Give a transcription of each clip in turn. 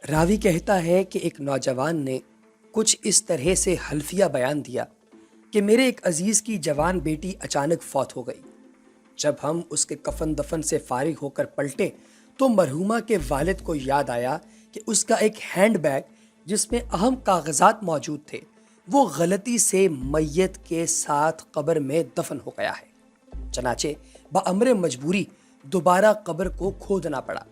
راوی کہتا ہے کہ ایک نوجوان نے کچھ اس طرح سے حلفیہ بیان دیا کہ میرے ایک عزیز کی جوان بیٹی اچانک فوت ہو گئی۔ جب ہم اس کے کفن دفن سے فارغ ہو کر پلٹے تو مرحومہ کے والد کو یاد آیا کہ اس کا ایک ہینڈ بیگ جس میں اہم کاغذات موجود تھے وہ غلطی سے میت کے ساتھ قبر میں دفن ہو گیا ہے۔ چنانچہ بامر مجبوری دوبارہ قبر کو کھودنا پڑا۔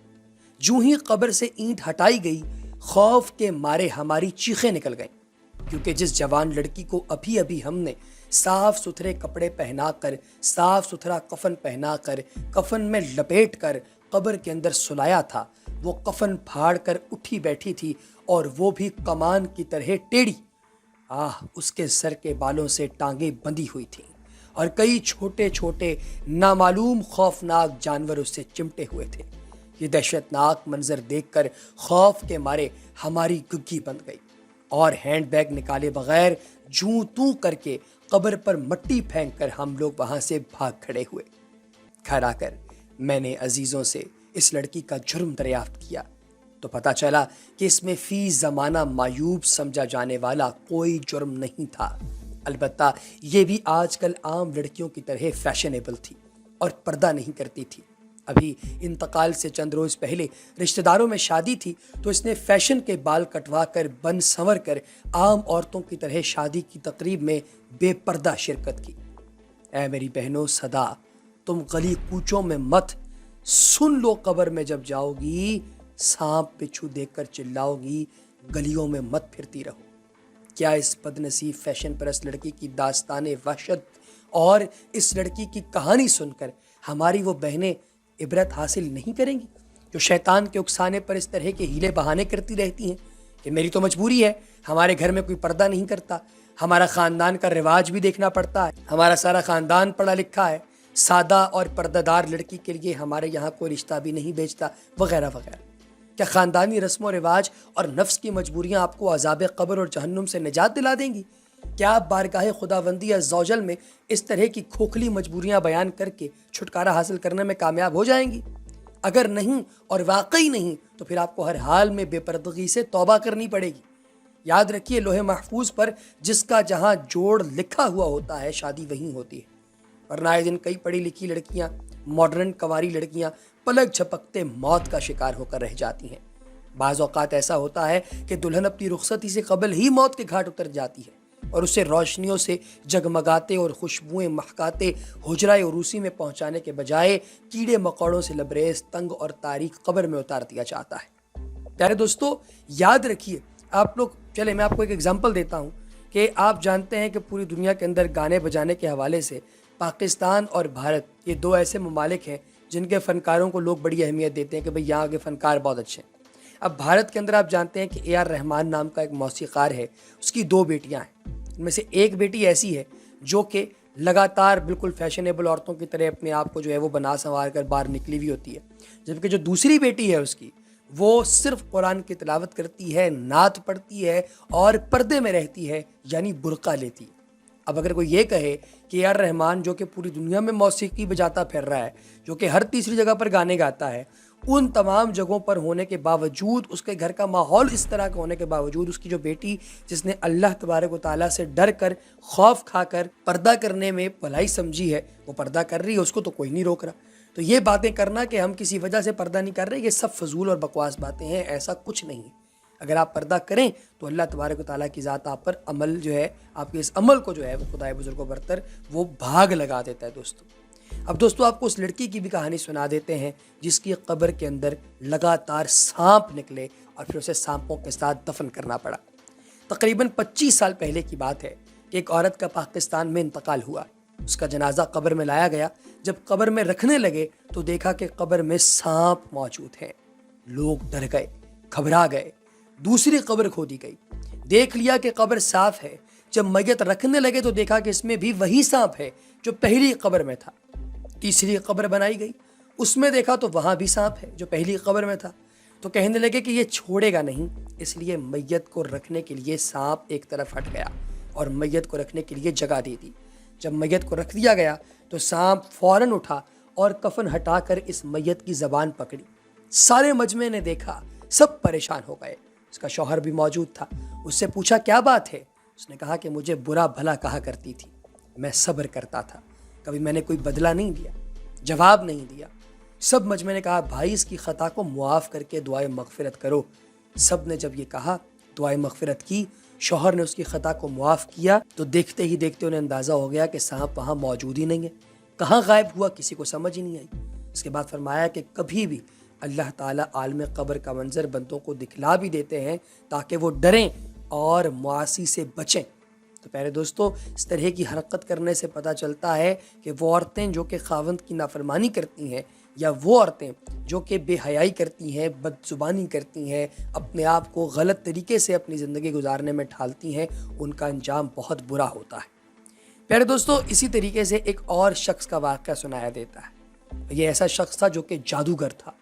جوں ہی قبر سے اینٹ ہٹائی گئی، خوف کے مارے ہماری چیخیں نکل گئیں، کیونکہ جس جوان لڑکی کو ابھی ابھی ہم نے صاف ستھرے کپڑے پہنا کر، صاف ستھرا کفن پہنا کر، کفن میں لپیٹ کر قبر کے اندر سلایا تھا، وہ کفن پھاڑ کر اٹھی بیٹھی تھی، اور وہ بھی کمان کی طرح ٹیڑھی۔ اس کے سر کے بالوں سے ٹانگیں بندھی ہوئی تھیں اور کئی چھوٹے چھوٹے نامعلوم خوفناک جانور اس سے چمٹے ہوئے تھے۔ یہ دہشتناک منظر دیکھ کر خوف کے مارے ہماری گگی بند گئی، اور ہینڈ بیگ نکالے بغیر جوں توں کر کے قبر پر مٹی پھینک کر ہم لوگ وہاں سے بھاگ کھڑے ہوئے۔ گھر آ کر میں نے عزیزوں سے اس لڑکی کا جرم دریافت کیا تو پتہ چلا کہ اس میں فی زمانہ معیوب سمجھا جانے والا کوئی جرم نہیں تھا، البتہ یہ بھی آج کل عام لڑکیوں کی طرح فیشنیبل تھی اور پردہ نہیں کرتی تھی۔ ابھی انتقال سے چند روز پہلے رشتہ داروں میں شادی تھی تو اس نے فیشن کے بال کٹوا کر بن سنور کر عام عورتوں کی طرح شادی کی تقریب میں بے پردہ شرکت کی۔ اے میری بہنوں، صدا تم گلی کوچوں میں مت، سن لو قبر میں جب جاؤ گی، سانپ بچھو دیکھ کر چلاؤ گی، گلیوں میں مت پھرتی رہو۔ کیا اس بدنصیب فیشن پرست لڑکی کی داستان وحشت اور اس لڑکی کی کہانی سن کر ہماری وہ بہنیں عبرت حاصل نہیں کریں گی جو شیطان کے اکسانے پر اس طرح کے ہیلے بہانے کرتی رہتی ہیں کہ میری تو مجبوری ہے، ہمارے گھر میں کوئی پردہ نہیں کرتا، ہمارا خاندان کا رواج بھی دیکھنا پڑتا ہے، ہمارا سارا خاندان پڑھا لکھا ہے، سادہ اور پردہ دار لڑکی کے لیے ہمارے یہاں کوئی رشتہ بھی نہیں بیچتا، وغیرہ وغیرہ۔ کیا خاندانی رسم و رواج اور نفس کی مجبوریاں آپ کو عذاب قبر اور جہنم سے نجات دلا دیں گی؟ کیا آپ بارگاہ خداوندی عزوجل میں اس طرح کی کھوکھلی مجبوریاں بیان کر کے چھٹکارا حاصل کرنے میں کامیاب ہو جائیں گی؟ اگر نہیں اور واقعی نہیں تو پھر آپ کو ہر حال میں بے پردگی سے توبہ کرنی پڑے گی۔ یاد رکھیے، لوح محفوظ پر جس کا جہاں جوڑ لکھا ہوا ہوتا ہے شادی وہیں ہوتی ہے، ورنہ آئے دن کئی پڑھی لکھی لڑکیاں، ماڈرن کنواری لڑکیاں پلک جھپکتے موت کا شکار ہو کر رہ جاتی ہیں۔ بعض اوقات ایسا ہوتا ہے کہ دلہن اپنی رخصتی سے قبل ہی موت کے گھاٹ اتر جاتی ہے اور اسے روشنیوں سے جگمگاتے اور خوشبوئیں مہکاتے حجرہ عروسی میں پہنچانے کے بجائے کیڑے مکوڑوں سے لبریز تنگ اور تاریک قبر میں اتار دیا جاتا ہے۔ پیارے دوستو، یاد رکھیے، آپ لوگ چلے میں آپ کو ایک ایگزامپل دیتا ہوں کہ آپ جانتے ہیں کہ پوری دنیا کے اندر گانے بجانے کے حوالے سے پاکستان اور بھارت، یہ دو ایسے ممالک ہیں جن کے فنکاروں کو لوگ بڑی اہمیت دیتے ہیں کہ بھئی یہاں کے فنکار بہت اچھے ہیں۔ اب بھارت کے اندر آپ جانتے ہیں کہ اے آر رحمان نام کا ایک موسیقار ہے، اس کی دو بیٹیاں ہیں، ان میں سے ایک بیٹی ایسی ہے جو کہ لگاتار بالکل فیشنیبل عورتوں کی طرح اپنے آپ کو جو ہے وہ بنا سنوار کر باہر نکلی ہوئی ہوتی ہے، جبکہ جو دوسری بیٹی ہے اس کی، وہ صرف قرآن کی تلاوت کرتی ہے، نعت پڑھتی ہے اور پردے میں رہتی ہے، یعنی برقع لیتی ہے۔ اب اگر کوئی یہ کہے کہ اے آر رحمان جو کہ پوری دنیا میں موسیقی بجاتا پھر رہا ہے، جو کہ ہر تیسری جگہ پر گانے گاتا ہے، ان تمام جگہوں پر ہونے کے باوجود، اس کے گھر کا ماحول اس طرح کا ہونے کے باوجود، اس کی جو بیٹی جس نے اللہ تبارک و تعالیٰ سے ڈر کر، خوف کھا کر پردہ کرنے میں بھلائی سمجھی ہے، وہ پردہ کر رہی ہے، اس کو تو کوئی نہیں روک رہا۔ تو یہ باتیں کرنا کہ ہم کسی وجہ سے پردہ نہیں کر رہے، یہ سب فضول اور بکواس باتیں ہیں، ایسا کچھ نہیں ہے۔ اگر آپ پردہ کریں تو اللہ تبارک و تعالیٰ کی ذات آپ پر عمل جو ہے، آپ کے اس عمل کو جو ہے وہ خدائے بزرگ و برتر وہ بھاگ لگا دیتا ہے دوستو۔ اب دوستو آپ کو اس لڑکی کی بھی کہانی سنا دیتے ہیں جس کی قبر کے اندر لگاتار سانپ نکلے اور پھر اسے سانپوں کے ساتھ دفن کرنا پڑا۔ تقریباً 25 سال پہلے کی بات ہے کہ ایک عورت کا پاکستان میں انتقال ہوا، اس کا جنازہ قبر میں لایا گیا۔ جب قبر میں رکھنے لگے تو دیکھا کہ قبر میں سانپ موجود ہیں۔ لوگ ڈر گئے، گھبرا گئے، دوسری قبر کھودی گئی، دیکھ لیا کہ قبر صاف ہے۔ جب میت رکھنے لگے تو دیکھا کہ اس میں بھی وہی سانپ ہے جو پہلی قبر میں تھا۔ تیسری قبر بنائی گئی، اس میں دیکھا تو وہاں بھی سانپ ہے جو پہلی قبر میں تھا۔ تو کہنے لگے کہ یہ چھوڑے گا نہیں، اس لیے میت کو رکھنے کے لیے سانپ ایک طرف ہٹ گیا اور میت کو رکھنے کے لیے جگہ دے دی۔ جب میت کو رکھ دیا گیا تو سانپ فوراً اٹھا اور کفن ہٹا کر اس میت کی زبان پکڑی۔ سارے مجمع نے دیکھا سب پریشان ہو گئے۔ اس کا شوہر بھی موجود تھا۔ اس سے پوچھا کیا بات ہے؟ اس نے کہا کہ مجھے برا بھلا کہا کرتی تھی، میں صبر کرتا تھا، کبھی میں نے کوئی بدلہ نہیں دیا، جواب نہیں دیا۔ سب مجمع نے کہا بھائی اس کی خطا کو معاف کر کے دعائے مغفرت کرو۔ سب نے جب یہ کہا، دعائے مغفرت کی، شوہر نے اس کی خطا کو معاف کیا، تو دیکھتے ہی دیکھتے انہیں اندازہ ہو گیا کہ سانپ وہاں موجود ہی نہیں ہے، کہاں غائب ہوا کسی کو سمجھ ہی نہیں آئی۔ اس کے بعد فرمایا کہ کبھی بھی اللہ تعالیٰ عالم قبر کا منظر بندوں کو دکھلا بھی دیتے ہیں تاکہ وہ ڈریں اور معاصی سے بچیں۔ تو پیارے دوستو، اس طرح کی حرکت کرنے سے پتہ چلتا ہے کہ وہ عورتیں جو کہ خاوند کی نافرمانی کرتی ہیں، یا وہ عورتیں جو کہ بے حیائی کرتی ہیں، بد زبانی کرتی ہیں، اپنے آپ کو غلط طریقے سے اپنی زندگی گزارنے میں ڈھالتی ہیں، ان کا انجام بہت برا ہوتا ہے۔ پیارے دوستو، اسی طریقے سے ایک اور شخص کا واقعہ سنایا دیتا ہے۔ یہ ایسا شخص تھا جو کہ جادوگر تھا۔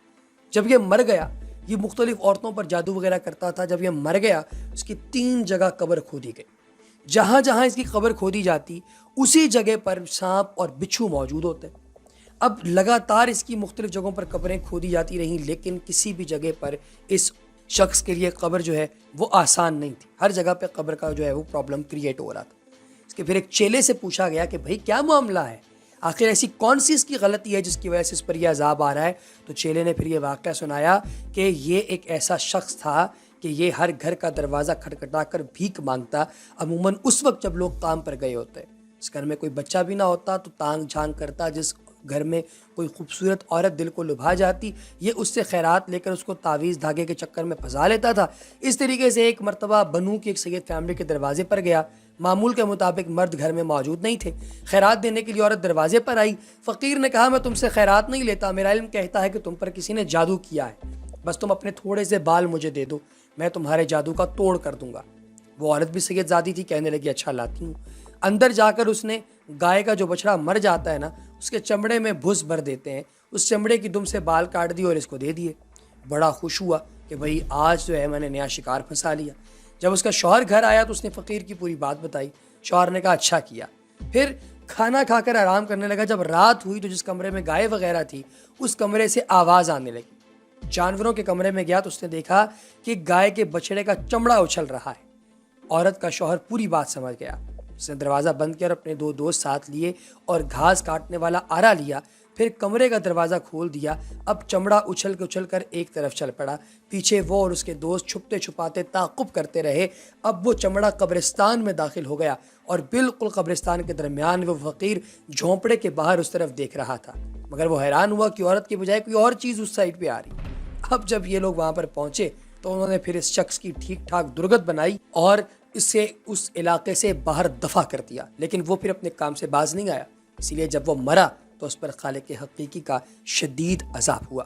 جب یہ مر گیا، یہ مختلف عورتوں پر جادو وغیرہ کرتا تھا۔ جب یہ مر گیا، اس کی 3 جگہ قبر کھودی گئی۔ جہاں جہاں اس کی قبر کھودی جاتی، اسی جگہ پر سانپ اور بچھو موجود ہوتے۔ اب لگاتار اس کی مختلف جگہوں پر قبریں کھودی جاتی رہیں، لیکن کسی بھی جگہ پر اس شخص کے لیے قبر جو ہے وہ آسان نہیں تھی۔ ہر جگہ پہ قبر کا جو ہے وہ پرابلم کریٹ ہو رہا تھا۔ اس کے پھر ایک چیلے سے پوچھا گیا کہ بھائی کیا معاملہ ہے، آخر ایسی کون سی اس کی غلطی ہے جس کی وجہ سے اس پر یہ عذاب آ رہا ہے؟ تو چیلے نے پھر یہ واقعہ سنایا کہ یہ ایک ایسا شخص تھا کہ یہ ہر گھر کا دروازہ کھٹکھٹا کر بھیک مانگتا، عموماً اس وقت جب لوگ کام پر گئے ہوتے۔ اس گھر میں کوئی بچہ بھی نہ ہوتا تو تانگ جھانگ کرتا، جس گھر میں کوئی خوبصورت عورت دل کو لبھا جاتی، یہ اس سے خیرات لے کر اس کو تعویذ دھاگے کے چکر میں پھنسا لیتا تھا۔ اس طریقے سے ایک مرتبہ بنو کی ایک سید فیملی کے دروازے پر گیا۔ معمول کے مطابق مرد گھر میں موجود نہیں تھے۔ خیرات دینے کے لیے عورت دروازے پر آئی۔ فقیر نے کہا میں تم سے خیرات نہیں لیتا، میرا علم کہتا ہے کہ تم پر کسی نے جادو کیا ہے، بس تم اپنے تھوڑے سے بال مجھے دے دو، میں تمہارے جادو کا توڑ کر دوں گا۔ وہ عورت بھی سید زادی تھی، کہنے لگی اچھا لاتی ہوں۔ اندر جا کر اس نے گائے کا جو بچڑا مر جاتا ہے نا، اس کے چمڑے میں بھس بھر دیتے ہیں، اس چمڑے کی دم سے بال کاٹ دیے اور اس کو دے دیے۔ بڑا خوش ہوا کہ بھئی آج جو ہے میں نے نیا شکار پھنسا لیا۔ جب اس کا شوہر گھر آیا تو اس نے فقیر کی پوری بات بتائی۔ شوہر نے کہا اچھا کیا۔ پھر کھانا کھا کر آرام کرنے لگا۔ جب رات ہوئی تو جس کمرے میں گائے وغیرہ تھی، اس کمرے سے آواز آنے لگی۔ جانوروں کے کمرے میں گیا تو اس نے دیکھا کہ گائے کے بچڑے کا چمڑا اچھل رہا ہے۔ عورت کا شوہر پوری بات سمجھ گیا۔ اس نے دروازہ بند کیا اور اپنے 2 دوست ساتھ لیے اور گھاس کاٹنے والا آرا لیا، پھر کمرے کا دروازہ کھول دیا۔ اب چمڑا اچھل کر ایک طرف چل پڑا۔ پیچھے وہ اور اس کے دوست چھپتے چھپاتے تعاقب کرتے رہے۔ اب وہ چمڑا قبرستان میں داخل ہو گیا اور بالکل قبرستان کے درمیان وہ فقیر جھونپڑے کے باہر اس طرف دیکھ رہا تھا، مگر وہ حیران ہوا کہ عورت کی بجائے کوئی اور چیز اس سائڈ پہ آ رہی۔ اب جب یہ لوگ وہاں پر پہنچے تو انہوں نے پھر اس شخص کی ٹھیک ٹھاک درگت بنائی اور اسے اس علاقے سے باہر دفع کر دیا، لیکن وہ پھر اپنے کام سے باز نہیں آیا۔ اسی لیے جب وہ مرا تو اس پر خالق حقیقی کا شدید عذاب ہوا۔